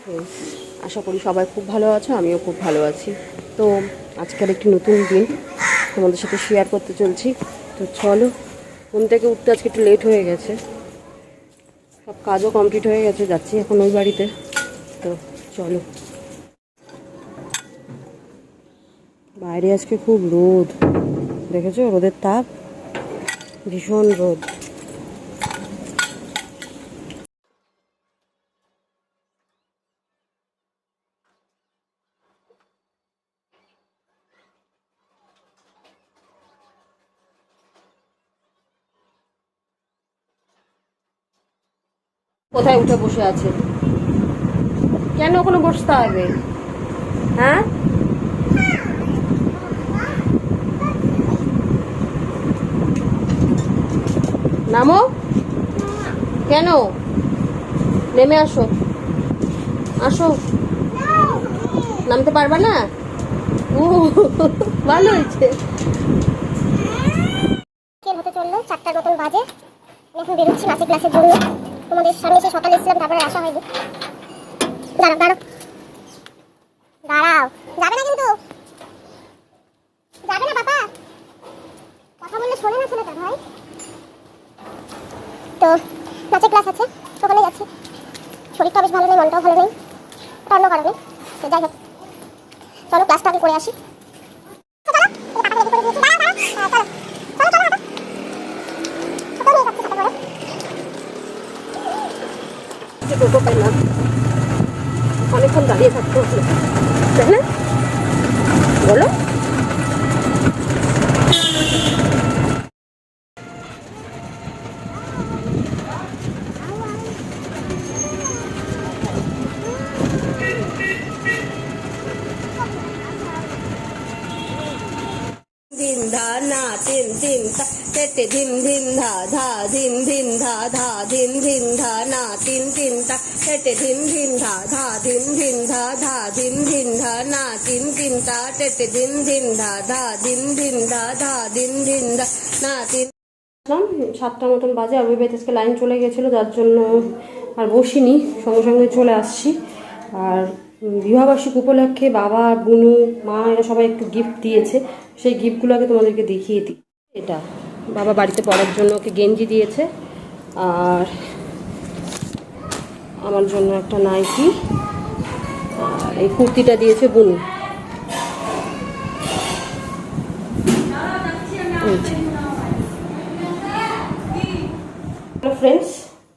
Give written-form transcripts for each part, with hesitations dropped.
তো আশা করি সবাই খুব ভালো আছো, আমিও খুব ভালো আছি। তো আজকের একটি নতুন দিন তোমাদের সাথে শেয়ার করতে চলছি। তো চলো, ঘুম থেকে উঠতে আজকে একটু লেট হয়ে গেছে, সব কাজও কমপ্লিট হয়ে গেছে, যাচ্ছি এখন ওই বাড়িতে। তো চলো। বাইরে আজকে খুব রোদ, দেখেছো রোদের তাপ, ভীষণ রোদ। কোথায় উঠে বসে আছে? কেন ওখানে বসতে হবে? হ্যাঁ, নামো। কেন? নেমে আসো, আসো। নামতে পারবা না? ও ভালো হয়েছে। হতে চললো 4টার মতন বাজে, এখন বেরোচ্ছি নাচের ক্লাসের জন্য। তোমাদের সামনে এসে সকালে এসেছিলাম, তারপরে আসা হয়নি। দাঁড়াও দাঁড়াও দাঁড়াও, যাবে না কিন্তু, যাবে না বাবা, কথা বললে শোনে না ছেলেটা ভাই। তো নাচের ক্লাস আছে, ওখানে যাচ্ছি। শরীরটা বেশ ভালো নেই, মনটাও ভালো নেই, অন্য কারণে। তো যাই হোক, চলো ক্লাসটা আগে করে আসি। টোটো পেলাম, অনেকক্ষণ দাঁড়িয়ে থাকতে হলো, তাই না বলো? ধিন ধা না তিন তিন তেতে ধিন ধিন ধা ধা ধিন ধিন ধা ধা ধিন ধিন ধা না তিন তিন তা তেতে ধিন ধিন ধা ধা ধিন ধিন ধা ধা ধিন ধিন ধা না তিন তিন তা তেতে ধিন ধিন ধা ধা ধিন ধিন ধা ধা ধিন ধিন ধা না তিন। 7টার মতন বাজে, আর ওই বেতেজকে লাইন চলে গেছিলো, যার জন্য আর বসিনি, সঙ্গে সঙ্গে চলে আসছি। আর বিবাহবার্ষিক উপলক্ষে বাবা, বুনু, মা এরা সবাই একটু গিফট দিয়েছে, সেই গিফটগুলোকে তোমাদেরকে দেখিয়ে দিই। এটা বাবা বাড়িতে পরার জন্য ওকে গেঞ্জি দিয়েছে, আর আমার জন্য একটা নাইটি, আর এই কুর্তিটা দিয়েছে বুনু। হ্যালো ফ্রেন্ডস,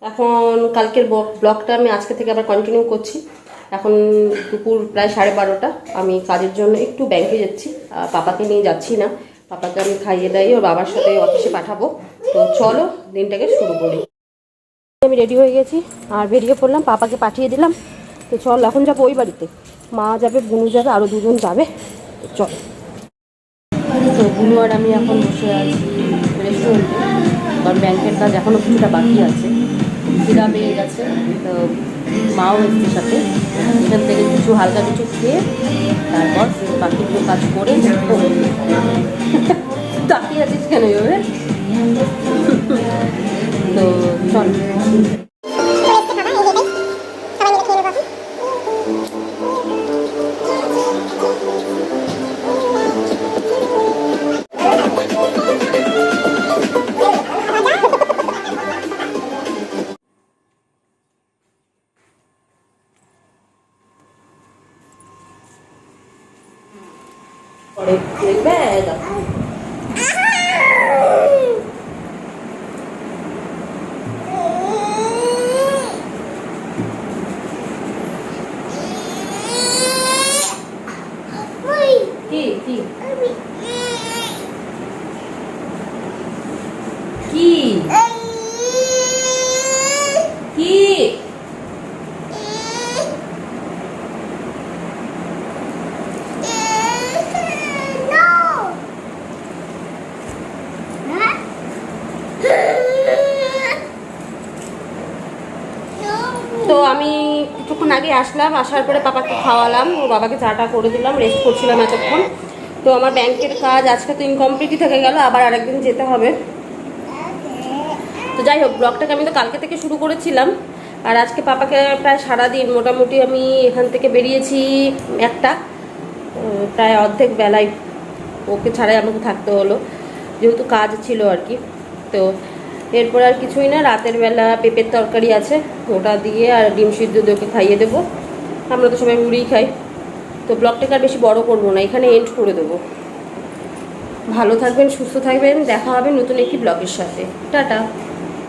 এখন কালকের ব্লগটা আমি আজকে থেকে আবার কন্টিনিউ করছি। এখন দুপুর প্রায় 12:30, আমি কাজের জন্য একটু ব্যাংকে যাচ্ছি, পাপাকে নিয়ে যাচ্ছি না, পাপাকে আমি খাইয়ে দাইয়ে ওর বাবার সাথে অফিসে পাঠাবো। তো চলো দিনটাকে শুরু করি। আমি রেডি হয়ে গেছি আর বেরিয়ে পড়লাম, পাপাকে পাঠিয়ে দিলাম। তো চল, এখন যাবো ওই বাড়িতে, মা যাবে, বুনু যাবে, আরও দুজন যাবে। তো চল। তো বুনু আর আমি এখন বসে আছি রেস্টুরেন্টে, কারণ ব্যাংকের কাজ এখনও কিছুটা বাকি আছে, খিদা পেয়ে গেছে। তো মাও এসছে সাথে, এখান থেকে কিছু হালকা কিছু খেয়ে তারপর বাকিগুলো কাজ করে তাকিয়ে আছিস কেন এভাবে? তো চল। পরে দেখবে কি কি কি কি তো আমি কিছুক্ষণ আগে আসলাম, আসার পরে পাপাকে খাওয়ালাম, ও বাবাকে চাটা করে দিলাম, রেস্ট করছিলাম এতক্ষণ। তো আমার ব্যাংকের কাজ আজকে তো ইনকমপ্লিটই থেকে গেল, আবার আরেকদিন যেতে হবে। তো যাই হোক, ব্লগটাকে আমি তো কালকে থেকে শুরু করেছিলাম, আর আজকে পাপাকে প্রায় সারাদিন মোটামুটি আমি এখান থেকে বেরিয়েছি একটা প্রায় অর্ধেক বেলায় ওকে ছাড়াই আমাকে থাকতে হলো, যেহেতু কাজ ছিল আর কি। তো এরপর আর কিছুই না, রাতের বেলা পেঁপের তরকারি আছে, ওটা দিয়ে আর ডিম সিদ্ধ দিয়ে ওকে খাইয়ে দেবো। আমরা তো সবাই মুড়িই খাই। তো ব্লগটাকে আর বেশি বড় করবো না, এখানে এন্ড করে দেবো। ভালো থাকবেন, সুস্থ থাকবেন, দেখা হবে নতুন একটি ব্লগের সাথে। টাটা।